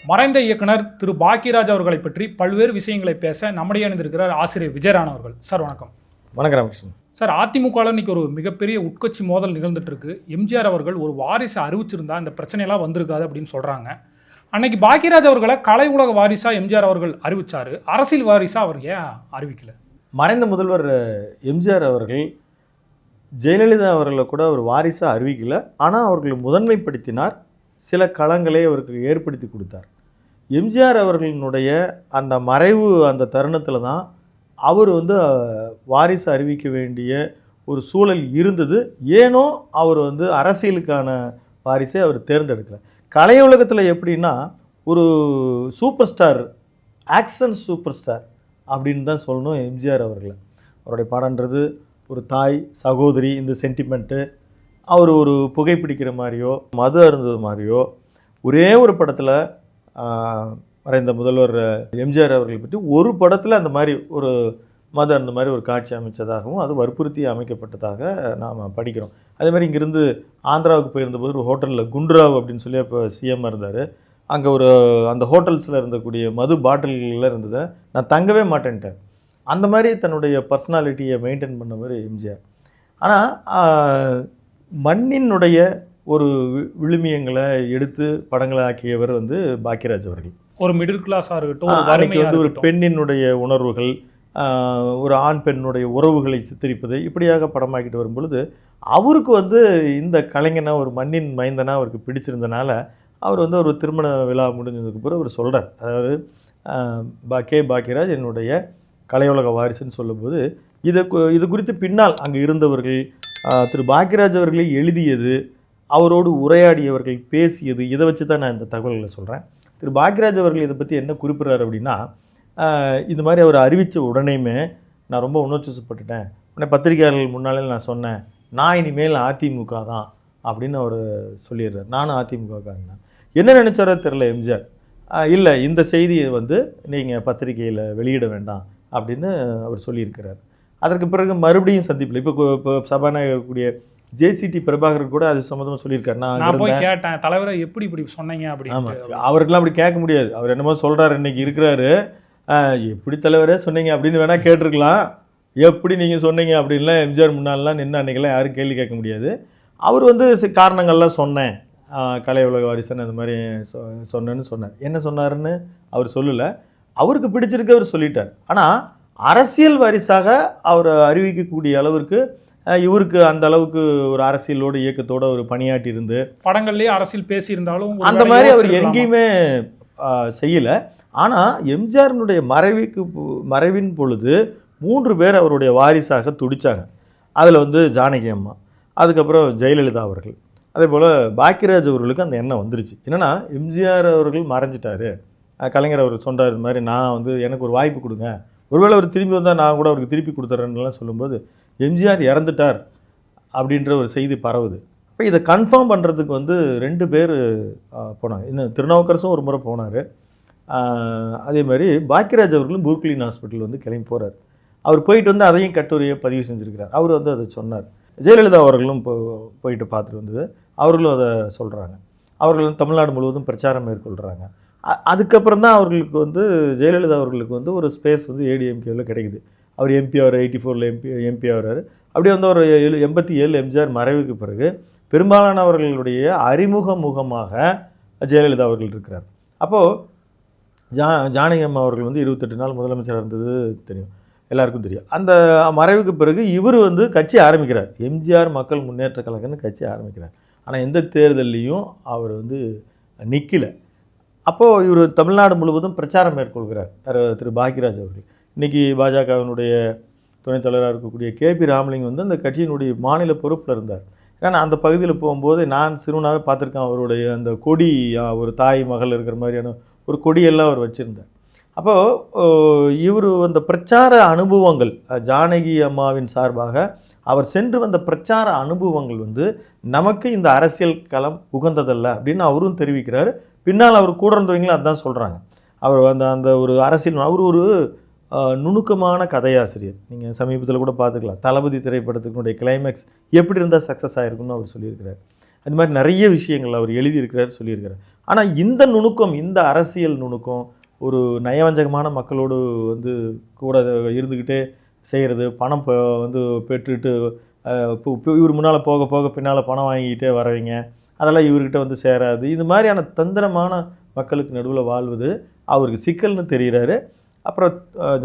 மறைந்த இயக்குனர் திரு பாக்கியராஜ் அவர்களை பற்றி பல்வேறு விஷயங்களை பேச நம்முடைய இணைந்திருக்கிறார் ஆசிரியர் விஜயராண் அவர்கள். சார் வணக்கம். வணக்கம் ராமகிருஷ்ணன். சார், அதிமுகவில் இன்னைக்கு ஒரு மிகப்பெரிய உட்கட்சி மோதல் நிகழ்ந்துட்டு இருக்கு. எம்ஜிஆர் அவர்கள் ஒரு வாரிசை அறிவிச்சிருந்தா இந்த பிரச்சனையெல்லாம் வந்திருக்காது அப்படின்னு சொல்றாங்க. அன்னைக்கு பாக்கியராஜ் அவர்களை கலை உலக வாரிசா எம்ஜிஆர் அவர்கள் அறிவிச்சாரு, அரசியல் வாரிசா அவர் ஏன் அறிவிக்கல? மறைந்த முதல்வர் எம்ஜிஆர் அவர்கள் ஜெயலலிதா அவர்களை கூட ஒரு வாரிசா அறிவிக்கல. ஆனால் அவர்களை முதன்மைப்படுத்தினார், சில களங்களை அவருக்கு ஏற்படுத்தி கொடுத்தார். எம்ஜிஆர் அவர்களினுடைய அந்த மறைவு அந்த தருணத்தில் தான் அவர் வாரிசு அறிவிக்க வேண்டிய ஒரு சூழல் இருந்தது. ஏனோ அவர் அரசியலுக்கான வாரிசை அவர் தேர்ந்தெடுக்கல. கலை உலகத்தில் எப்படின்னா ஒரு super star, action super star அப்படின்னு தான் சொல்லணும் எம்ஜிஆர் அவர்களை. அவருடைய படன்றது ஒரு தாய் சகோதரி, இந்த சென்டிமெண்ட்டு, அவர் ஒரு புகைப்பிடிக்கிற மாதிரியோ மது அருந்தது மாதிரியோ ஒரே ஒரு படத்தில் மறைந்த முதல்வர் எம்ஜிஆர் அவர்களை பற்றி ஒரு படத்தில் அந்த மாதிரி ஒரு மது அந்த மாதிரி ஒரு காட்சி அமைச்சதாகவும் அது வற்புறுத்தி அமைக்கப்பட்டதாக நாம் படிக்கிறோம். அதே மாதிரி இங்கேருந்து ஆந்திராவுக்கு போயிருந்தபோது ஒரு ஹோட்டலில் குண்டுராவ் அப்படின்னு சொல்லி அப்போ சிஎம் இருந்தார். அங்கே அந்த ஹோட்டல்ஸில் இருந்தக்கூடிய மது பாட்டில்களில் இருந்ததை நான் தங்கவே மாட்டேன்ட்டேன். அந்த மாதிரி தன்னுடைய பர்சனாலிட்டியை மெயின்டைன் பண்ண மாதிரி எம்ஜிஆர். ஆனால் மண்ணினுடைய ஒரு விழுமியங்களை எடுத்து படங்களை ஆக்கியவர் பாக்கியராஜ் அவர்கள். ஒரு மிடில் கிளாஸாக இருக்கட்டும், அன்னைக்கு ஒரு பெண்ணினுடைய உணர்வுகள், ஒரு ஆண் பெண்ணுடைய உறவுகளை சித்தரிப்பது இப்படியாக படமாக்கிட்டு வரும் பொழுது அவருக்கு இந்த கலைஞனா ஒரு மண்ணின் மைந்தனா அவருக்கு பிடிச்சிருந்தனால அவர் ஒரு திருமண விழா முடிஞ்சதுக்கு பிறகு அவர் சொல்கிறார். அதாவது பாக்கியராஜ் என்னுடைய கலையுலக வாரிசுன்னு சொல்லும்போது இது குறித்து பின்னால் அங்கே இருந்தவர்கள், திரு பாக்கியராஜ் அவர்களை எழுதியது, அவரோடு உரையாடியவர்கள் பேசியது, இதை வச்சு தான் நான் இந்த தகவல்களை சொல்கிறேன். திரு பாக்கியராஜ் அவர்கள் இதை பற்றி என்ன குறிப்பிட்றாரு அப்படின்னா, இது மாதிரி அவர் அறிவித்த உடனேயுமே நான் ரொம்ப உணர்ச்சிப்பட்டுட்டேன். உடனே பத்திரிகையாளர்கள் முன்னாலே நான் சொன்னேன், நான் இனிமேல் அதிமுக தான் அப்படின்னு அவர் சொல்லிடுறார். நானும் அதிமுகக்காரன். என்ன நினச்சாரோ தெரில எம்ஜிஆர். இல்லை, இந்த செய்தியை நீங்கள் பத்திரிகையில் வெளியிட வேண்டாம் அப்படின்னு அவர் சொல்லியிருக்கிறார். அதற்கு பிறகு மறுபடியும் சந்திப்பில் இப்போ சபாநாயகர் கூடிய ஜேசிடி பிரபாகர் கூட அது சம்மந்தமாக சொல்லியிருக்காரு. நான் போய் கேட்டேன், தலைவரை எப்படி இப்படி சொன்னீங்க அப்படி. ஆமாம், அவருக்கெல்லாம் அப்படி கேட்க முடியாது. அவர் என்னமோ சொல்கிறார், இன்னைக்கு இருக்கிறாரு, எப்படி தலைவரே சொன்னீங்க அப்படின்னு வேணால் கேட்டிருக்கலாம். எப்படி நீங்கள் சொன்னீங்க அப்படின்லாம் எம்ஜிஆர் முன்னாலாம் நின்று அன்றைக்கெல்லாம் யாரும் கேள்வி கேட்க முடியாது. அவர் காரணங்கள்லாம் சொன்னேன், கலை உலக வாரிசன் அந்த மாதிரி சொன்னேன்னு சொன்னார். என்ன சொன்னாருன்னு அவர் சொல்லலை, அவருக்கு பிடிச்சிருக்கு அவர் சொல்லிட்டார். ஆனால் அரசியல் வாரிசாக அவர் அறிவிக்கக்கூடிய அளவிற்கு இவருக்கு அந்த அளவுக்கு ஒரு அரசியலோடு இயக்கத்தோடு ஒரு பணியாற்றி இருந்து படங்கள்லேயே அரசியல் பேசியிருந்தாலும் அந்த மாதிரி அவர் எங்கேயுமே செய்யலை. ஆனால் எம்ஜிஆரினுடைய மறைவின் பொழுது 3 பேர் அவருடைய வாரிசாக துடித்தாங்க. அதில் ஜானகி அம்மா, அதுக்கப்புறம் ஜெயலலிதா அவர்கள், அதே போல் பாக்கியராஜ் அவர்களுக்கு அந்த எண்ணம் வந்துருச்சு. என்னென்னா எம்ஜிஆர் அவர்கள் மறைஞ்சிட்டாரு, கலைஞர் அவர் சொன்னார், இது மாதிரி நான் எனக்கு ஒரு வாய்ப்பு கொடுங்க, ஒருவேளை அவர் திரும்பி வந்தால் நான் கூட அவருக்கு திருப்பி கொடுத்துட்றேன்னுலாம் சொல்லும்போது எம்ஜிஆர் இறந்துட்டார் அப்படின்ற ஒரு செய்தி பரவுது. அப்போ இதை கன்ஃபார்ம் பண்ணுறதுக்கு 2 பேர் போனாங்க. இன்னும் திருநாவுக்கரசும் ஒரு முறை போனார். அதே மாதிரி பாக்கியராஜ் அவர்களும் புருக்லின் ஹாஸ்பிட்டல் கிளம்பி போகிறார். அவர் போயிட்டு அதையும் கட்டுரையை பதிவு செஞ்சுருக்கிறார். அவர் அதை சொன்னார். ஜெயலலிதா அவர்களும் போயிட்டு பார்த்துட்டு வந்தது, அவர்களும் அதை சொல்கிறாங்க. அவர்கள் தமிழ்நாடு முழுவதும் பிரச்சாரம் மேற்கொள்கிறாங்க. அதுக்கப்புறம் தான் அவர்களுக்கு ஜெயலலிதா அவர்களுக்கு ஒரு ஸ்பேஸ் ஏடிஎம்கேவில் கிடைக்குது. அவர் எம்பி ஆகிறார், 84 எம்பி ஆகிறார். அப்படியே ஒரு 87 எம்ஜிஆர் மறைவுக்கு பிறகு பெரும்பாலானவர்களுடைய அறிமுக முகமாக ஜெயலலிதா அவர்கள் இருக்கிறார். அப்போது ஜானகி அம்மா அவர்கள் 28 நாள் முதலமைச்சராக இருந்தது தெரியும், எல்லாருக்கும் தெரியும். அந்த மறைவுக்கு பிறகு இவர் கட்சி ஆரம்பிக்கிறார், எம்ஜிஆர் மக்கள் முன்னேற்ற கழகம்னு கட்சி ஆரம்பிக்கிறார். ஆனால் எந்த தேர்தல்லையும் அவர் நிற்கலை. அப்போது இவர் தமிழ்நாடு முழுவதும் பிரச்சாரம் மேற்கொள்கிறார் திரு பாக்கியராஜ் அவர்கள். இன்றைக்கி பாஜகவினுடைய துணைத் தலைவராக இருக்கக்கூடிய கேபி ராமலிங்கம் அந்த கட்சியினுடைய மாநில பொறுப்பில் இருந்தார். ஏன்னா அந்த பகுதியில் போகும்போது நான் சிறுவனாகவே பார்த்துருக்கேன், அவருடைய அந்த கொடி, ஒரு தாய் மகள் இருக்கிற மாதிரியான ஒரு கொடியெல்லாம் அவர் வச்சுருந்தார். அப்போது இவர் அந்த பிரச்சார அனுபவங்கள், ஜானகி அம்மாவின் சார்பாக அவர் சென்று வந்த பிரச்சார அனுபவங்கள் நமக்கு இந்த அரசியல் களம் உகந்ததல்ல அப்படின்னு அவரும் தெரிவிக்கிறார். பின்னால் அவர் கூட இருந்தவங்களும் அதுதான் சொல்கிறாங்க. அவர் அந்த ஒரு அரசியல், அவர் ஒரு நுணுக்கமான கதையாசிரியர். நீங்கள் சமீபத்தில் கூட பார்த்துக்கலாம், தளபதி திரைப்படத்தினுடைய கிளைமேக்ஸ் எப்படி இருந்தால் சக்ஸஸ் ஆகிருக்குன்னு அவர் சொல்லியிருக்கிறார். அது மாதிரி நிறைய விஷயங்கள் அவர் எழுதியிருக்கிறார், சொல்லியிருக்கிறார். ஆனால் இந்த நுணுக்கம், இந்த அரசியல் நுணுக்கம், ஒரு நயவஞ்சகமான மக்களோடு வந்து கூட இருந்துக்கிட்டே செய்கிறது, பணம் வந்து பெற்றுட்டு இவர் முன்னால் போக போக பின்னால் பணம் வாங்கிக்கிட்டே வரவங்க, அதெல்லாம் இவர்கிட்ட வந்து சேராது. இது மாதிரியான தந்திரமான மக்களுக்கு நடுவில் வாழ்வது அவருக்கு சிக்கல்னு தெரிகிறாரு. அப்புறம்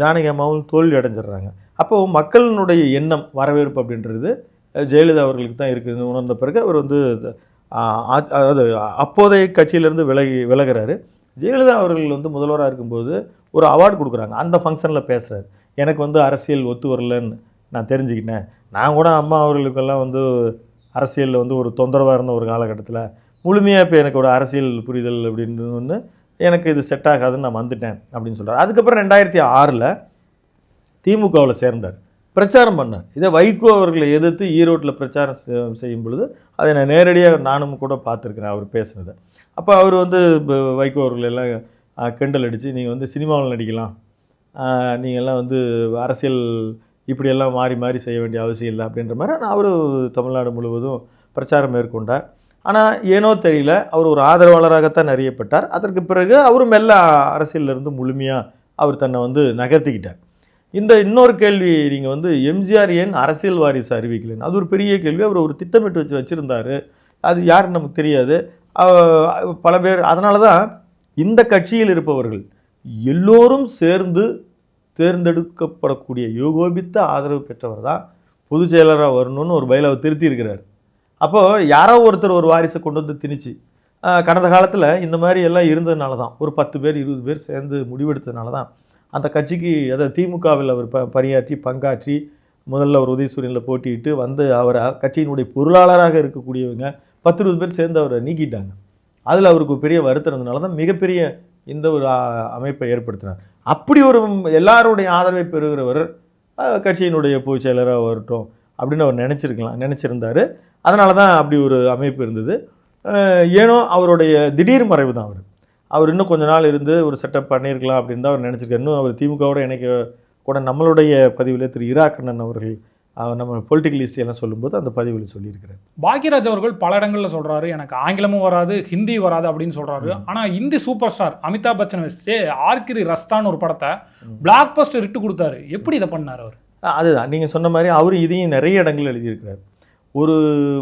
ஜானகி அம்மாவும் தோல்வி அடைஞ்சிடுறாங்க. அப்போது மக்களினுடைய எண்ணம் வரவேற்பு அப்படின்றது ஜெயலலிதா அவர்களுக்கு தான் இருக்குதுன்னு உணர்ந்த பிறகு அவர் வந்து அதாவது அப்போதைய கட்சியிலேருந்து விலகிறாரு. ஜெயலலிதா அவர்கள் வந்து முதல்வராக இருக்கும்போது ஒரு அவார்டு கொடுக்குறாங்க. அந்த ஃபங்க்ஷனில் பேசுகிறார். எனக்கு வந்து அரசியல் ஒத்து வரலன்னு நான் தெரிஞ்சுக்கிட்டேன். நான் கூட அம்மா அவர்களுக்கெல்லாம் வந்து அரசியலில் வந்து ஒரு தொந்தரவாக இருந்த ஒரு காலகட்டத்தில் முழுமையாக இப்போ எனக்கு ஒரு அரசியல் புரிதல் அப்படின்னு ஒன்று எனக்கு இது செட் ஆகாதுன்னு நான் வந்துட்டேன் அப்படின்னு சொல்கிறார். அதுக்கப்புறம் 2006 திமுகவில் சேர்ந்தார், பிரச்சாரம் பண்ணார். இதை வைகோ அவர்களை எதிர்த்து ஈரோட்டில் பிரச்சாரம் செய்யும் பொழுது அதை நான் நேரடியாக நானும் கூட பார்த்துருக்குறேன் அவர் பேசுனதை. அப்போ அவர் வந்து வைகோ அவர்களெல்லாம் கிண்டல் அடித்து நீங்கள் வந்து சினிமாவில் நடிக்கலாம், நீங்கள்லாம் வந்து அரசியல் இப்படியெல்லாம் மாறி மாறி செய்ய வேண்டிய அவசியம் இல்லை அப்படின்ற மாதிரி அவர் தமிழ்நாடு முழுவதும் பிரச்சாரம் மேற்கொண்டார். ஆனால் ஏனோ தெரியல அவர் ஒரு ஆதரவாளராகத்தான் அறியப்பட்டார். அதற்கு பிறகு அவரும் மெல்ல அரசியலிருந்து முழுமையாக அவர் தன்னை வந்து நகர்த்திக்கிட்டார். இந்த இன்னொரு கேள்வி, நீங்கள் வந்து எம்ஜிஆர் ஏன் அரசியல் வாரிசு அறிவிக்கலைன்னு, அது ஒரு பெரிய கேள்வி. அவர் ஒரு திட்டமிட்டு வச்சுருந்தார். அது யாருன்னு நமக்கு தெரியாது. பல பேர் அதனால தான் இந்த கட்சியில் இருப்பவர்கள் எல்லோரும் சேர்ந்து தேர்ந்தெடுக்கப்படக்கூடிய யோகோபித்த ஆதரவு பெற்றவர் தான் பொதுச் செயலராக வரணும்னு ஒரு பைலாவை திருத்தி இருக்கிறார். அப்போது யாரோ ஒருத்தர் ஒரு வாரிசை கொண்டு வந்து திணிச்சு கடந்த காலத்தில் இந்த மாதிரி எல்லாம் இருந்ததுனால தான் ஒரு 10 பேர் 20 பேர் சேர்ந்து முடிவெடுத்ததுனால தான் அந்த கட்சிக்கு, அதாவது திமுகவில் அவர் பணியாற்றி பங்காற்றி முதல்ல ஒரு உதயசூரியனில் போட்டியிட்டு வந்து அவர் கட்சியினுடைய பொருளாளராக இருக்கக்கூடியவங்க 10-20 பேர் சேர்ந்து அவரை நீக்கிட்டாங்க. அதில் அவருக்கு பெரிய வருத்தம் இருந்ததுனால தான் மிகப்பெரிய இந்த ஒரு அமைப்பை ஏற்படுத்தினார். அப்படி ஒரு எல்லாருடைய ஆதரவை பெறுகிறவர் கட்சியினுடைய பொதுச் செயலராக வரட்டும் அப்படின்னு அவர் நினச்சிருந்தார். அதனால தான் அப்படி ஒரு அமைப்பு இருந்தது. ஏனோ அவருடைய திடீர் மறைவு தான் அவர் இன்னும் கொஞ்ச நாள் இருந்து ஒரு செட்டப் பண்ணியிருக்கலாம் அப்படின்னு தான் அவர் நினச்சிருக்காரு. இன்னும் அவர் திமுகவோட இணைக்க கூட நம்மளுடைய பதிவில் திரு இராக்கண்ணன் அவர்கள் நம்ம பொலிட்டிக்கல் ஹிஸ்ட்ரியெல்லாம் சொல்லும்போது அந்த பதிவில் சொல்லியிருக்கிறார். பாக்யராஜ் அவர்கள் பல இடங்களில் சொல்கிறாரு, எனக்கு ஆங்கிலமும் வராது ஹிந்தி வராது அப்படின்னு சொல்கிறாரு. ஆனால் இந்தி சூப்பர் ஸ்டார் அமிதாப் பச்சன் வச்சு ஆர்கிரி ரஸ்தான்னு ஒரு படத்தை பிளாக் பஸ்டர் இட்டு கொடுத்தாரு. எப்படி இதை பண்ணார் அவர்? அதுதான் நீங்கள் சொன்ன மாதிரி அவர் இதையும் நிறைய இடங்கள் எழுதியிருக்கிறார். ஒரு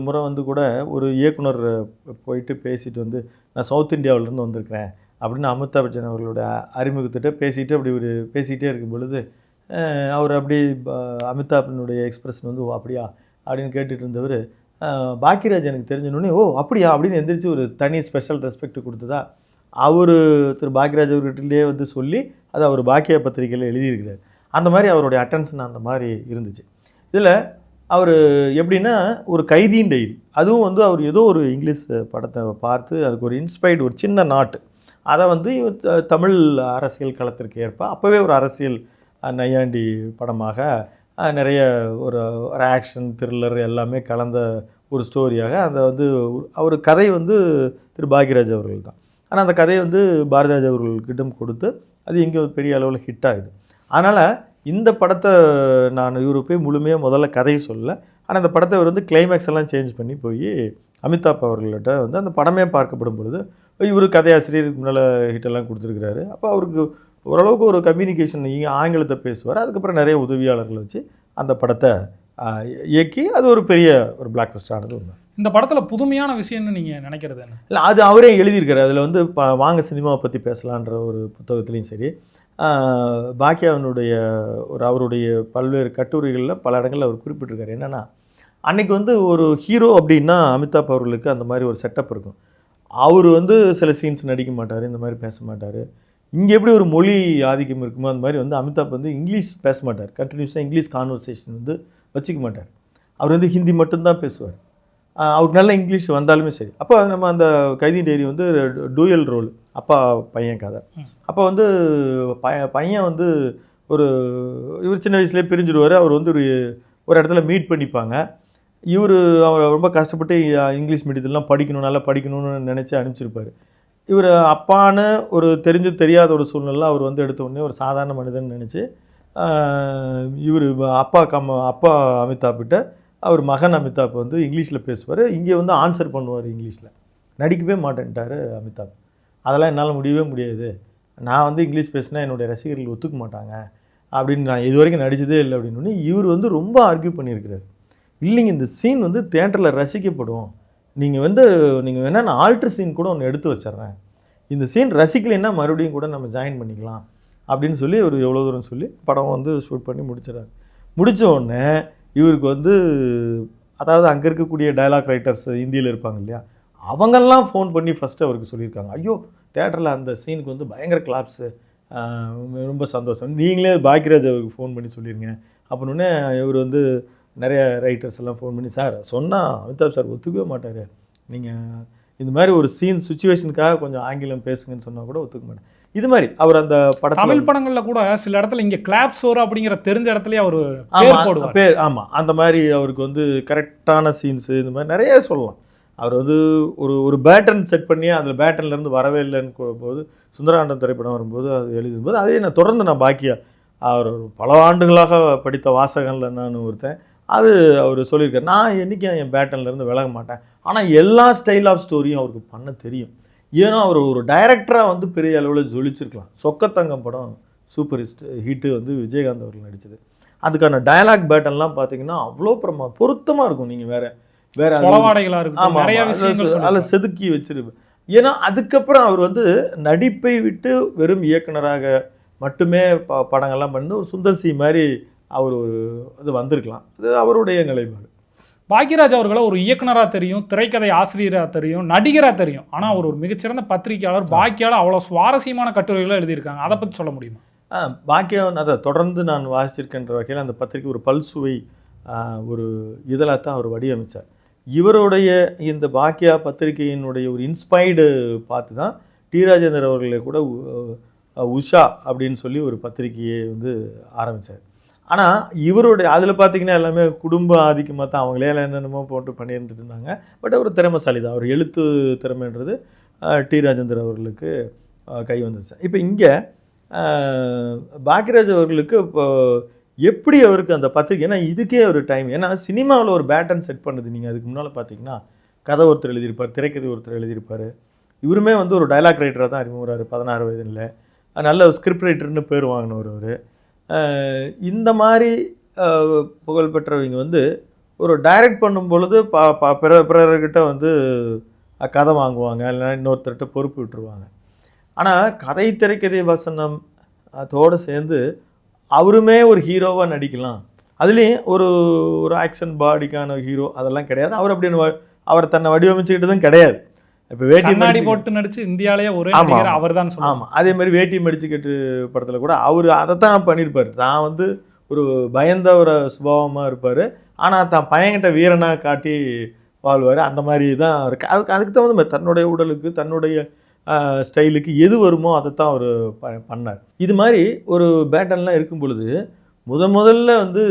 முறை வந்து கூட ஒரு இயக்குனர் போயிட்டு பேசிட்டு வந்து நான் சவுத் இந்தியாவிலேருந்து வந்திருக்கிறேன் அப்படின்னு அமிதாப் பச்சன் அவர்களோட அறிமுகத்திட்ட பேசிட்டு அப்படி ஒரு பேசிகிட்டே இருக்கும் பொழுது அவர் அப்படி அமிதாப்பினுடைய எக்ஸ்பிரஷன் வந்து ஓ அப்படியா அப்படின்னு கேட்டுட்டு இருந்தவர் பாக்யராஜ் எனக்கு தெரிஞ்சனோடனே ஓ அப்படியா அப்படின்னு எந்திரிச்சு ஒரு தனி ஸ்பெஷல் ரெஸ்பெக்ட் கொடுத்ததா அவர் திரு பாக்யராஜ் அவர்கிட்டே வந்து சொல்லி அதை அவர் பாக்கிய பத்திரிகையில் எழுதியிருக்கிறார். அந்த மாதிரி அவருடைய அட்டென்ஷன் அந்த மாதிரி இருந்துச்சு. இதில் அவர் எப்படின்னா ஒரு கைதியின் டைரி, அதுவும் வந்து அவர் ஏதோ ஒரு இங்கிலீஷ் படத்தை பார்த்து அதுக்கு ஒரு இன்ஸ்பைர்டு ஒரு சின்ன நாட்டு அதை வந்து தமிழ் அரசியல் களத்திற்கு ஏற்ப அப்போவே ஒரு அரசியல் நையாண்டி படமாக நிறைய ஒரு ஆக்ஷன் த்ரில்லர் எல்லாமே கலந்த ஒரு ஸ்டோரியாக அந்த வந்து அவர் கதை வந்து திரு பாக்யராஜ் அவர்கள் தான். ஆனால் அந்த கதையை வந்து பாரதிராஜ் அவர்கள்கிட்டம் கொடுத்து அது எங்கே பெரிய அளவில் ஹிட் ஆகுது. அதனால் இந்த படத்தை நான் இவரு போய் முழுமையாக முதல்ல கதையை சொல்லலை. ஆனால் அந்த படத்தை அவர் வந்து கிளைமேக்ஸ் எல்லாம் சேஞ்ச் பண்ணி போய் அமிதாப் அவர்கள்ட்ட வந்து அந்த படமே பார்க்கப்படும் பொழுது இவர் கதையாசிரியருக்கு முன்னால் ஹிட்டெல்லாம் கொடுத்துருக்கிறாரு. அப்போ அவருக்கு ஓரளவுக்கு ஒரு கம்யூனிகேஷன் ஆங்கிலத்தை பேசுவார். அதுக்கப்புறம் நிறைய உதவியாளர்களை வச்சு அந்த படத்தை இயக்கி அது ஒரு பெரிய ஒரு பிளாக் பஸ்டர் ஆனது ஒன்று. இந்த படத்தில் புதுமையான விஷயம்னு நீங்கள் நினைக்கிறது என்ன? இல்லை, அது அவரே எழுதியிருக்காரு. அதில் வந்து வாங்க சினிமாவை பற்றி பேசலான்ற ஒரு புத்தகத்துலேயும் சரி, பாக்கியாவினுடைய ஒரு அவருடைய பல்வேறு கட்டுரைகளில் பல இடங்களில் அவர் குறிப்பிட்டிருக்காரு. என்னென்னா அன்றைக்கி வந்து ஒரு ஹீரோ அப்படின்னா அமிதாப் அவர்களுக்கு அந்த மாதிரி ஒரு செட்டப் இருக்கும். அவர் வந்து சில சீன்ஸ் நடிக்க மாட்டார், இந்த மாதிரி பேச மாட்டார். இங்கே எப்படி ஒரு மொழி ஆதிக்கம் இருக்குமோ அந்த மாதிரி வந்து அமிதாப் வந்து இங்கிலீஷ் பேச மாட்டார். கண்டினியூஸாக இங்கிலீஷ் கான்வர்சேஷன் வந்து வச்சுக்க மாட்டார். அவர் வந்து ஹிந்தி மட்டும்தான் பேசுவார். அவருக்கு நல்ல இங்கிலீஷ் வந்தாலுமே சரி. அப்போ நம்ம அந்த கைதி டைரி வந்து டூயல் ரோல், அப்பா பையன் கதை. அப்போ வந்து பையன் வந்து இவர் சின்ன வயசுலேயே பிரிஞ்சிடுவார். அவர் வந்து ஒரு இடத்துல மீட் பண்ணிப்பாங்க. அவர் ரொம்ப கஷ்டப்பட்டு இங்கிலீஷ் மீடியத்திலலாம் நல்லா படிக்கணும்னு நினச்சி அனுப்பிச்சிருப்பார். இவர் அப்பான்னு ஒரு தெரியாத ஒரு சூழ்நிலை அவர் வந்து எடுத்த உடனே ஒரு சாதாரண மனிதன் நினச்சி இவர் அப்பா அமிதாப்பிட்ட அவர் மகன் அமிதாப் வந்து இங்கிலீஷில் பேசுவார். இங்கே வந்து ஆன்சர் பண்ணுவார் இங்கிலீஷில். நடிக்கவே மாட்டேன்ட்டார் அமிதாப். அதெல்லாம் என்னால் முடியவே முடியாது, நான் வந்து இங்கிலீஷ் பேசினா என்னுடைய ரசிகர்கள் ஒத்துக்க மாட்டாங்க அப்படின்னு நான் இது வரைக்கும் நடிச்சதே இல்லை அப்படின்னு இவர் வந்து ரொம்ப ஆர்கியூ பண்ணியிருக்கிறார். இல்லைங்க, இந்த சீன் வந்து தியேட்டரில் ரசிக்கப்படும், நீங்கள் வேணால் நான் ஆல்ட்ரு சீன் கூட ஒன்று எடுத்து வச்சிட்றேன், இந்த சீன் ரசிக்கலைன்னா மறுபடியும் கூட நம்ம ஜாயின் பண்ணிக்கலாம் அப்படின்னு சொல்லி ஒரு எவ்வளோ தூரம் சொல்லி படம் வந்து ஷூட் பண்ணி முடிச்சிடறாரு. முடித்த உடனே இவருக்கு வந்து அதாவது அங்கே இருக்கக்கூடிய டயலாக் ரைட்டர்ஸ் ஹிந்தியில் இருப்பாங்க இல்லையா, அவங்கெல்லாம் ஃபோன் பண்ணி ஃபஸ்ட்டு அவருக்கு சொல்லியிருக்காங்க, ஐயோ தேட்டரில் அந்த சீனுக்கு வந்து பயங்கர கிளாப்ஸு, ரொம்ப சந்தோஷம், நீங்களே பாக்கியராஜ் அவருக்கு ஃபோன் பண்ணி சொல்லிடுங்க அப்படின்னே இவர் வந்து நிறைய ரைட்டர்ஸ் எல்லாம் ஃபோன் பண்ணி, சார் சொன்னால் அமிதாப் சார் ஒத்துக்கவே மாட்டார், நீங்கள் இந்த மாதிரி ஒரு சீன் சுச்சுவேஷனுக்காக கொஞ்சம் ஆங்கிலம் பேசுங்கன்னு சொன்னால் கூட ஒத்துக்க மாட்டேன். இது மாதிரி அவர் அந்த படம் தமிழ் படங்களில் கூட சில இடத்துல இங்கே கிளாப்ஸ் வரும் அப்படிங்கிற தெரிஞ்ச இடத்துலயே அவர் பேர் ஆமாம் அந்த மாதிரி அவருக்கு வந்து கரெக்டான சீன்ஸு இந்த மாதிரி நிறைய சொல்லலாம். அவர் வந்து ஒரு பேட்டர்ன் செட் பண்ணி அதில் பேட்டர்ன்லேருந்து வரவே இல்லைன்னு போது சுந்தராண்டம் திரைப்படம் வரும்போது அது எழுதும்போது அதே நான் தொடர்ந்து பாக்கியா அவர் பல ஆண்டுகளாக படித்த வாசகங்களில் நான் ஒருத்தன் அது அவர் சொல்லியிருக்கார், நான் என்றைக்கும் என் பேட்டர்ன்லேருந்து விலக மாட்டேன், ஆனால் எல்லா ஸ்டைல் ஆஃப் ஸ்டோரியும் அவருக்கு பண்ண தெரியும். ஏன்னா அவர் ஒரு டைரக்டராக வந்து பெரிய அளவில் ஜொலிச்சிருக்கலாம். சொக்கத்தங்கம் படம் சூப்பர் ஹிட்டு வந்து விஜயகாந்த் அவர்கள் நடித்தது, அதுக்கான டயலாக் பேட்டர்ன்லாம் பார்த்தீங்கன்னா அவ்வளோ பொருத்தமாக இருக்கும். நீங்கள் வேறு ஆமாம் அதில் செதுக்கி வச்சிருப்பேன். ஏன்னா அதுக்கப்புறம் அவர் வந்து நடிப்பை விட்டு வெறும் இயக்குனராக மட்டுமே படங்கள்லாம் பண்ணி ஒரு சுந்தர் சி மாதிரி அவர் ஒரு இது வந்திருக்கலாம். அது அவருடைய நிலைப்பாடு. பாக்யராஜ் அவர்களை ஒரு இயக்குனராக தெரியும், திரைக்கதை ஆசிரியராக தெரியும், நடிகராக தெரியும், ஆனால் அவர் ஒரு மிகச்சிறந்த பத்திரிகையாளர். பாக்கியால் அவ்வளோ சுவாரஸ்யமான கட்டுரைகளை எழுதியிருக்காங்க, அதை பற்றி சொல்ல முடியுமா? பாக்கியம் அதை தொடர்ந்து நான் வாசிச்சிருக்கின்ற வகையில் அந்த பத்திரிகை ஒரு பல்சுவை ஒரு இதழாக தான் அவர் வடிவமைச்சார். இவருடைய இந்த பாக்கியா பத்திரிகையினுடைய ஒரு இன்ஸ்பைர்டு பார்த்து தான் டி ராஜேந்தர் அவர்களை கூட உஷா அப்படின்னு சொல்லி ஒரு பத்திரிகையை வந்து ஆரம்பித்தார். ஆனால் இவருடைய அதில் பார்த்திங்கன்னா எல்லாமே குடும்ப ஆதிக்கமாக தான் அவங்களே என்னென்னமோ போட்டு பண்ணியிருந்துட்டு இருந்தாங்க. பட் அவர் திறமைசாலி தான், அவர் எழுத்து திறமைன்றது டி ராஜேந்தர் அவர்களுக்கு கை வந்துருச்சு. இப்போ இங்கே பாக்யராஜ் அவர்களுக்கு இப்போ எப்படி அவருக்கு அந்த பத்திரிக்கை, ஏன்னா இதுக்கே ஒரு டைம், ஏன்னா சினிமாவில் ஒரு பேட்டர்ன் செட் பண்ணுது. நீங்கள் அதுக்கு முன்னால் பார்த்தீங்கன்னா கதை ஒருத்தர் எழுதியிருப்பார், திரைக்கதை ஒருத்தர் எழுதியிருப்பார், இவருமே வந்து ஒரு டைலாக் ரைட்டராக தான் அறிமுகறாரு 16 வயதில், நல்ல ஸ்கிரிப்ட் ரைட்டர்னு பேர் வாங்கினவர் அவர். இந்த மாதிரி புகழ்பெற்றவங்க வந்து ஒரு டைரக்ட் பண்ணும் பொழுது பிறர்கிட்ட வந்து கதை வாங்குவாங்க, இல்லைன்னா இன்னொருத்தர்கிட்ட பொறுப்பு விட்டுருவாங்க. ஆனால் கதை திரைக்கதை வசனம் அதோடு சேர்ந்து அவருமே ஒரு ஹீரோவாக நடிக்கலாம். அதுலேயும் ஒரு ஆக்ஷன் பாடிக்கான ஹீரோ அதெல்லாம் கிடையாது. அவர் அப்படின்னு அவர் தன்னை வடிவமைச்சுக்கிட்டதும் கிடையாது. இப்போ வேட்டி போட்டு நடிச்சு இந்தியாவிலேயே ஒரு அவர் தான். ஆமாம், அதே மாதிரி வேட்டி மடிச்சுக்கிட்டு படத்தில் கூட அவர் அதை தான் பண்ணியிருப்பார். தான் வந்து ஒரு பயந்த ஒரு சுபாவமாக இருப்பார், ஆனால் தான் பையன்கிட்ட வீரனாக காட்டி வாழ்வார். அந்த மாதிரி தான் இருக்கு. அதுக்கு தகுந்த மாதிரி தன்னுடைய உடலுக்கு தன்னுடைய ஸ்டைலுக்கு எது வருமோ அதை தான் அவர் பண்ணார். இது மாதிரி ஒரு பேட்டர்ன்லாம் இருக்கும் பொழுது முதல்ல வந்து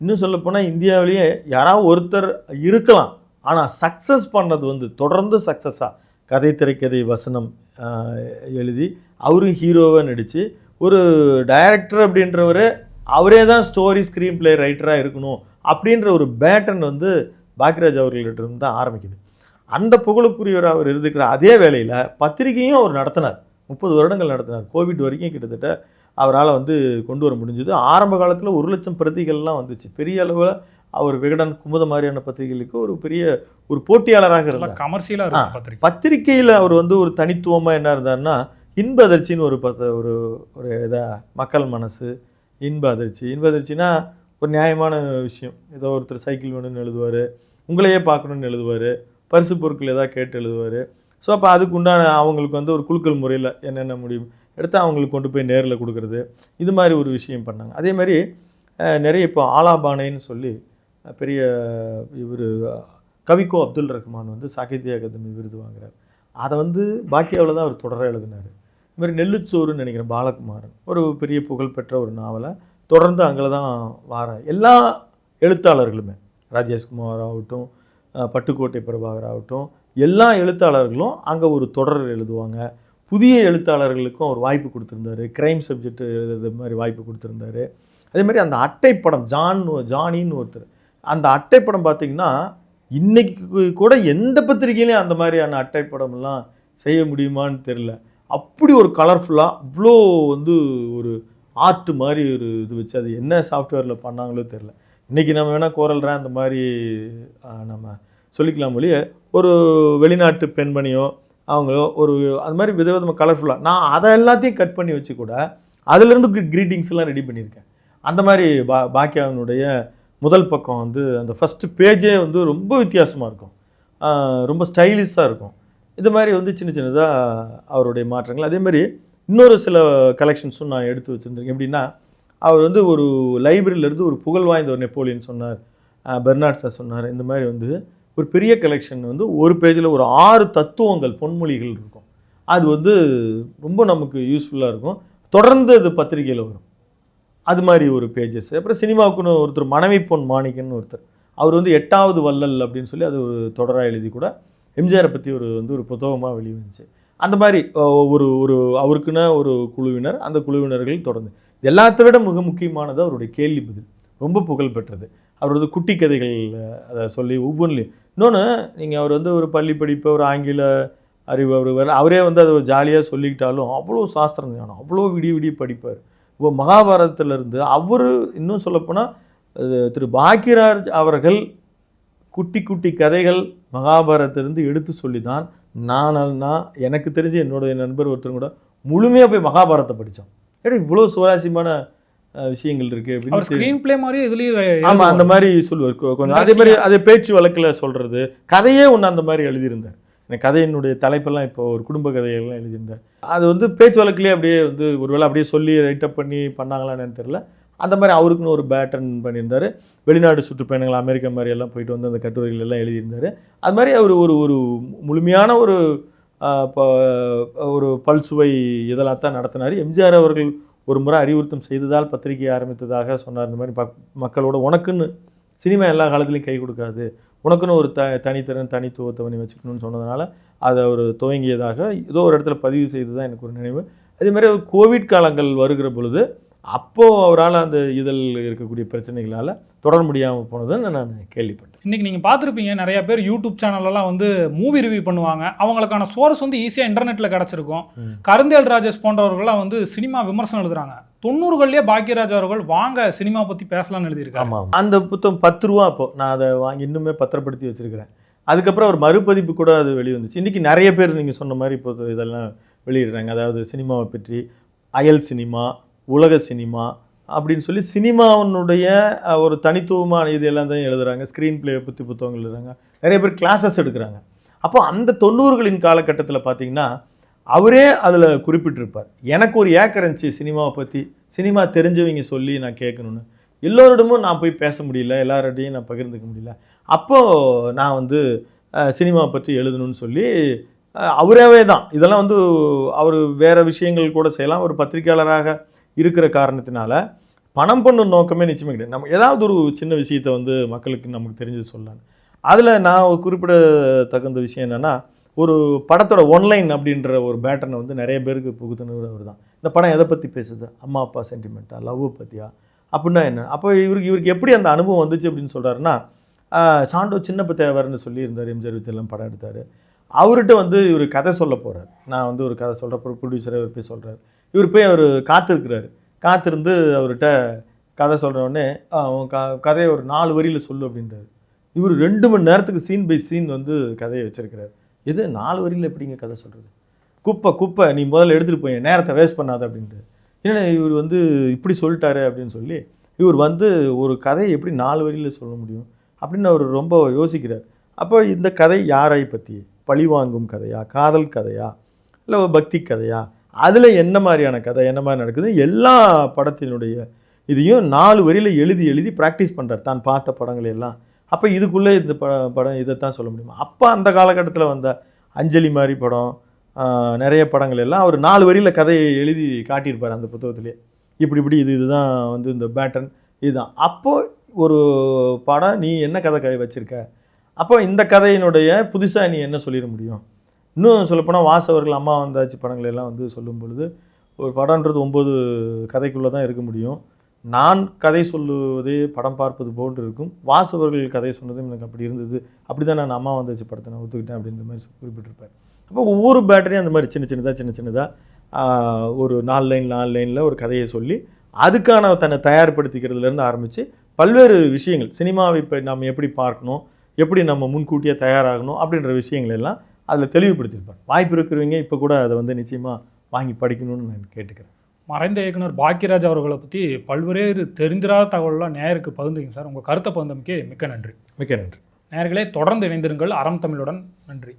இன்னும் சொல்லப்போனால் இந்தியாவிலேயே யாராவது ஒருத்தர் இருக்கலாம், ஆனால் சக்ஸஸ் பண்ணது வந்து தொடர்ந்து சக்ஸஸாக கதை திரைக்கதை வசனம் எழுதி அவரும் ஹீரோவாக நடித்து ஒரு டைரக்டர் அப்படின்றவர் அவரே தான் ஸ்டோரி ஸ்க்ரீன் பிளே ரைட்டராக இருக்கணும் அப்படின்ற ஒரு பேட்டர்ன் வந்து பாக்யராஜ் அவர்களிட்ட இருந்து தான் ஆரம்பிக்குது. அந்த புகழுக்குரியவர் அவர் இருக்கிற அதே வேளையில் பத்திரிகையும் அவர் நடத்தினார், 30 வருடங்கள் நடத்தினார். கோவிட் வரைக்கும் கிட்டத்தட்ட அவரால் வந்து கொண்டு வர முடிஞ்சது. ஆரம்ப காலத்தில் 1 லட்சம் பிரதிகள்லாம் வந்துச்சு. பெரிய அளவில் அவர் விகடன் குமுத மாதிரியான பத்திரிகைகளுக்கு ஒரு பெரிய ஒரு போட்டியாளராக இருந்தார். கமர்ஷியலாக பத்திரிகையில் அவர் வந்து ஒரு தனித்துவமாக என்ன இருந்தார்னா இன்ப அதிர்ச்சின்னு ஒரு இதாக மக்கள் மனசு இன்ப அதிர்ச்சினா ஒரு நியாயமான விஷயம். ஏதோ ஒருத்தர் சைக்கிள் வேணும்னு எழுதுவார், உங்களையே பார்க்கணுன்னு எழுதுவார், பரிசு பொருட்கள் ஏதாவது கேட்டு எழுதுவார். ஸோ அப்போ அதுக்கு உண்டான அவங்களுக்கு வந்து ஒரு குழுக்கள் முறையில் என்னென்ன முடியும் எடுத்து அவங்களுக்கு கொண்டு போய் நேரில் கொடுக்குறது, இது மாதிரி ஒரு விஷயம் பண்ணாங்க. அதே மாதிரி நிறைய இப்போ ஆலாபானைன்னு சொல்லி பெரிய இவர் கவிக்கோ அப்துல் ரஹ்மான் வந்து சாகித்ய அகாதமி விருது வாங்குறார். அதை வந்து பாக்கியாவில் தான் அவர் தொடர எழுதினார். இது மாதிரி நெல்லுச்சோறுன்னு நினைக்கிறேன் பாலகுமாரன் ஒரு பெரிய புகழ்பெற்ற ஒரு நாவலை தொடர்ந்து அங்கே தான் வார எல்லா எழுத்தாளர்களுமே, ராஜேஷ்குமார் ஆகட்டும், பட்டுக்கோட்டை பிரபாகர் ஆகட்டும், எல்லா எழுத்தாளர்களும் அங்கே ஒரு தொடர் எழுதுவாங்க. புதிய எழுத்தாளர்களுக்கும் அவர் வாய்ப்பு கொடுத்துருந்தாரு, கிரைம் சப்ஜெக்ட் எழுதுறது மாதிரி வாய்ப்பு கொடுத்துருந்தாரு. அதே மாதிரி அந்த அட்டைப்படம் ஜானின்னு ஒருத்தர், அந்த அட்டைப்படம் பார்த்திங்கன்னா இன்றைக்கி கூட எந்த பத்திரிகையிலையும் அந்த மாதிரியான அட்டைப்படம்லாம் செய்ய முடியுமான்னு தெரில. அப்படி ஒரு கலர்ஃபுல்லாக அவ்வளோ வந்து ஒரு ஆர்ட் மாதிரி ஒரு இது வச்சு அது என்ன சாஃப்ட்வேரில் பண்ணாங்களோ தெரில. இன்றைக்கி நம்ம வேணால் கோரல்ற அந்த மாதிரி நம்ம சொல்லிக்கலாம் மொழியே, ஒரு வெளிநாட்டு பெண்மணியோ அவங்களோ ஒரு அது மாதிரி விதவிதமாக கலர்ஃபுல்லாக நான் அதை எல்லாத்தையும் கட் பண்ணி வச்சு கூட அதுலேருந்து க்ரீட்டிங்ஸ்லாம் ரெடி பண்ணியிருக்கேன். அந்த மாதிரி பாக்கியாவினுடைய முதல் பக்கம் வந்து அந்த ஃபஸ்ட்டு பேஜே வந்து ரொம்ப வித்தியாசமாக இருக்கும், ரொம்ப ஸ்டைலிஷாக இருக்கும். இது மாதிரி வந்து சின்ன சின்னதாக அவருடைய மாற்றங்கள். அதே மாதிரி இன்னொரு சில கலெக்ஷன்ஸும் நான் எடுத்து வச்சுருந்தேன். எப்படின்னா அவர் வந்து ஒரு லைப்ரரியிலேருந்து ஒரு புகழ் வாய்ந்த ஒரு நெப்போலியன் சொன்னார், பெர்னார்ட் ஷா சொன்னார். இந்த மாதிரி வந்து ஒரு பெரிய கலெக்ஷன் வந்து ஒரு பேஜில் ஒரு 6 தத்துவங்கள் பொன்மொழிகள் இருக்கும். அது வந்து ரொம்ப நமக்கு யூஸ்ஃபுல்லாக இருக்கும். தொடர்ந்து அது பத்திரிகையில் வரும். அது மாதிரி ஒரு பேஜஸ். அப்புறம் சினிமாவுக்குன்னு ஒருத்தர் மனைவி பொன் மாணிக்கன்னு ஒருத்தர், அவர் வந்து 8வது வள்ளல் அப்படின்னு சொல்லி அது ஒரு தொடராக எழுதி கூட எம்ஜிஆரை பற்றி ஒரு புத்தகமாக வெளிவந்துச்சு. அந்த மாதிரி ஒரு ஒரு அவருக்குன்னா ஒரு குழுவினர், அந்த குழுவினர்கள் தொடர்ந்து எல்லாத்த விட மிக முக்கியமானது அவருடைய கேள்வி பதில் ரொம்ப புகழ் பெற்றது. அவர் வந்து குட்டி கதைகள் அதை சொல்லி ஒவ்வொன்றிலையும். இன்னொன்று நீங்கள் அவர் வந்து ஒரு பள்ளி படிப்பு, ஒரு ஆங்கில அறிவு அவரே வந்து அதை ஒரு ஜாலியாக சொல்லிக்கிட்டாலும் அவ்வளோ சாஸ்திரம் ஞானம், அவ்வளோ விடிய படிப்பார். இப்போ மகாபாரதத்திலிருந்து அவர் இன்னும் சொல்லப்போனால் திரு பாக்கியராஜ் அவர்கள் குட்டி குட்டி கதைகள் மகாபாரதத்திலிருந்து எடுத்து சொல்லி தான் நான் எனக்கு தெரிஞ்சு என்னுடைய நண்பர் ஒருத்தர் கூட முழுமையாக போய் மகாபாரதத்தை படித்தோம். ஏன்னா இவ்வளோ சுவாரஸ்யமான விஷயங்கள் இருக்குது அப்படின்னு ஸ்க்ரீன் பிளே மாதிரி இதுலேயும். ஆமாம், அந்த மாதிரி சொல்லுவார் கொஞ்சம். அதே மாதிரி அதே பேச்சு வழக்கில் சொல்கிறது கதையே ஒன்று அந்த மாதிரி எழுதியிருந்தார். எனக்கு கதையினுடைய தலைப்பெல்லாம் இப்போ ஒரு குடும்ப கதைகள்லாம் எழுதியிருந்தார். அது வந்து பேச்சு வழக்கிலே அப்படியே வந்து ஒருவேளை அப்படியே சொல்லி ரைட்டப் பண்ணி பண்ணாங்களான்னு தெரியல. அந்த மாதிரி அவருக்குன்னு ஒரு பேட்டர்ன் பண்ணியிருந்தார். வெளிநாடு சுற்றுப்பயணங்கள் அமெரிக்கா மாதிரி எல்லாம் போயிட்டு வந்து அந்த கட்டுரைகள் எல்லாம் எழுதியிருந்தார். அது மாதிரி அவர் ஒரு முழுமையான ஒரு பல்சுவை இதெல்லாம் தான் நடத்தினார். எம்ஜிஆர் அவர்கள் ஒரு முறை அறிவுறுத்தம் செய்ததால் பத்திரிகை ஆரம்பித்ததாக சொன்னார். இந்த மாதிரி மக்களோட உனக்குன்னு சினிமா எல்லா காலத்துலையும் கை கொடுக்காது, உனக்குன்னு ஒரு தனித்துவத்தை நீ வச்சுக்கணும்னு சொன்னதுனால அதை ஒரு துவங்கியதாக ஏதோ ஒரு இடத்துல பதிவு செய்து தான் எனக்கு ஒரு நினைவு. அதேமாதிரி கோவிட் காலங்கள் வருகிற பொழுது அப்போது அவரால் அந்த இதழ் இருக்கக்கூடிய பிரச்சனைகளால் தொடர முடியாமல் போனதுன்னு நான் கேள்விப்பட்டேன். இன்றைக்கி நீங்கள் பார்த்துருப்பீங்க, நிறைய பேர் யூடியூப் சேனலெல்லாம் வந்து மூவி ரிவ்யூ பண்ணுவாங்க. அவங்களுக்கான சோர்ஸ் வந்து ஈஸியாக இன்டர்நெட்டில் கிடச்சிருக்கும். கருந்தேல் ராஜேஷ் போன்றவர்கள்லாம் வந்து சினிமா விமர்சனம் எழுதுறாங்க. 90களிலே பாக்கியராஜ் அவர்கள் வாங்க சினிமா பற்றி பேசலாம்னு எழுதியிருக்காங்க. ஆமாம், அந்த புத்தகம் 10 ரூபா. அப்போது நான் அதை வாங்கி இன்னுமே பத்திரப்படுத்தி வச்சுருக்கிறேன். அதுக்கப்புறம் ஒரு மறுபதிப்பு கூட அது வெளிவந்துச்சு. இன்றைக்கி நிறைய பேர் நீங்கள் சொன்ன மாதிரி இப்போ இதெல்லாம் வெளியிடுறாங்க. அதாவது சினிமாவை பற்றி அயல் சினிமா, உலக சினிமா அப்படின்னு சொல்லி சினிமாவினுடைய ஒரு தனித்துவமான இது எல்லாம் தான் எழுதுகிறாங்க. ஸ்க்ரீன் பிளே பற்றி புத்தகங்கள் எழுதுறாங்க. நிறைய பேர் கிளாஸஸ் எடுக்கிறாங்க. அப்போ அந்த 90களின் காலகட்டத்தில் பார்த்தீங்கன்னா அவரே அதில் குறிப்பிட்டிருப்பார், எனக்கு ஒரு ஏக்கர் இருந்துச்சு சினிமாவை பற்றி, சினிமா தெரிஞ்சவங்க சொல்லி நான் கேட்கணுன்னு. எல்லோரிடமும் நான் போய் பேச முடியல, எல்லாரோடையும் நான் பகிர்ந்துக்க முடியல. அப்போது நான் வந்து சினிமாவை பற்றி எழுதணும்னு சொல்லி அவரே தான் இதெல்லாம் வந்து அவர் வேறு விஷயங்கள் கூட செய்யலாம். ஒரு பத்திரிகையாளராக இருக்கிற காரணத்தினால பணம் பண்ணும் நோக்கமே நிச்சயமே கிடையாது. நம்ம ஏதாவது ஒரு சின்ன விஷயத்தை வந்து மக்களுக்கு நமக்கு தெரிஞ்சது சொல்லலாம். அதில் நான் குறிப்பிடத்தகுந்த விஷயம் என்னென்னா, ஒரு படத்தோட ஒன்லைன் அப்படின்ற ஒரு பேட்டர்னை வந்து நிறைய பேருக்கு புகுத்துனவர் அவர் தான். இந்த படம் எதை பற்றி பேசுது, அம்மா அப்பா சென்டிமெண்ட்டா, லவ் பற்றியா அப்படின்னா என்ன. அப்போ இவருக்கு எப்படி அந்த அனுபவம் வந்துச்சு அப்படின்னு சொல்கிறாருன்னா, சாண்டோ சின்ன தேவர்னு சொல்லியிருந்தார். எம்ஜிஆர் வித்தியெல்லாம் படம் எடுத்தார். அவர்கிட்ட வந்து இவர் கதை சொல்ல போகிறார். நான் வந்து ஒரு கதை சொல்கிறப்ப ப்ரொடியூசரை இவர் போய் சொல்கிறார். இவர் போய் அவர் காத்திருக்கிறாரு. காத்திருந்து அவர்கிட்ட கதை சொல்கிறோடனே கதையை ஒரு 4 வரியில் சொல்லு அப்படின்றார். இவர் 2 மணி நேரத்துக்கு சீன் பை சீன் வந்து கதையை வச்சுருக்கிறார். இது 4 வரியில் எப்படிங்க கதை சொல்கிறது, குப்பை நீ முதல்ல எடுத்துகிட்டு போய் நேரத்தை வேஸ்ட் பண்ணாத அப்படின்ட்டு. ஏன்னா இவர் வந்து இப்படி சொல்லிட்டாரு அப்படின்னு சொல்லி இவர் வந்து ஒரு கதையை எப்படி 4 வரியில் சொல்ல முடியும் அப்படின்னு அவர் ரொம்ப யோசிக்கிறார். அப்போ இந்த கதை யாரை பற்றி, பழிவாங்கும் கதையா, காதல் கதையா, இல்லை பக்தி கதையா, அதில் என்ன மாதிரியான கதை, என்ன மாதிரி நடக்குது, எல்லா படத்தினுடைய இதையும் 4 வரியில் எழுதி ப்ராக்டிஸ் பண்ணுறார் தான் பார்த்த படங்கள் எல்லாம். அப்போ இதுக்குள்ளே இந்த படம் இதைத்தான் சொல்ல முடியுமா. அப்போ அந்த காலகட்டத்தில் வந்த அஞ்சலி மாதிரி படம், நிறைய படங்கள் எல்லாம் அவர் 4 வரியில் கதையை எழுதி காட்டியிருப்பார் அந்த புத்தகத்திலே. இப்படி இதுதான் வந்து இந்த பேட்டர்ன் இதுதான். அப்போது ஒரு படம் நீ என்ன கதை வச்சுருக்க, அப்போ இந்த கதையினுடைய புதுசாக நீ என்ன சொல்லிட முடியும். இன்னும் சொல்லப்போனால் வாசவர்கள் அம்மா வந்தாச்சு படங்கள் எல்லாம் வந்து சொல்லும் பொழுது ஒரு படம்ன்றது 9 கதைக்குள்ளே தான் இருக்க முடியும். நான் கதை சொல்லுவதே படம் பார்ப்பது போன்று இருக்கும். வாசவர்கள் கதை சொன்னதும் எனக்கு அப்படி இருந்தது. அப்படி தான் நான் அம்மா வந்தாச்சு படத்தை நான் ஒத்துக்கிட்டேன் அப்படின்ற மாதிரி குறிப்பிட்டிருப்பேன். அப்போ ஒவ்வொரு பேட்டரியும் அந்த மாதிரி சின்ன சின்னதாக ஒரு 4 லைனில் ஒரு கதையை சொல்லி அதுக்கான தன்னை தயார்படுத்திக்கிறதுலேருந்து ஆரம்பித்து பல்வேறு விஷயங்கள் சினிமாவை இப்போ நம்ம எப்படி பார்க்கணும், எப்படி நம்ம முன்கூட்டியே தயாராகணும் அப்படின்ற விஷயங்கள் எல்லாம் அதில் தெளிவுபடுத்தியிருப்பார். வாய்ப்பு இருக்கிறவங்க இப்போ கூட அதை வந்து நிச்சயமாக வாங்கி படிக்கணும்னு நான் கேட்டுக்கிறேன். மறைந்த இயக்குனர் பாக்கியராஜ் அவர்களை பற்றி பல்வேறு தெரிந்திராத தகவலாம் நேயருக்கு பகிர்ந்தீங்க சார். உங்கள் கருத்தை பகிர்ந்தமைக்கு மிக்க நன்றி. மிக்க நன்றி. நேயர்களே, தொடர்ந்து இணைந்திருங்கள் அறம் தமிழுடன். நன்றி.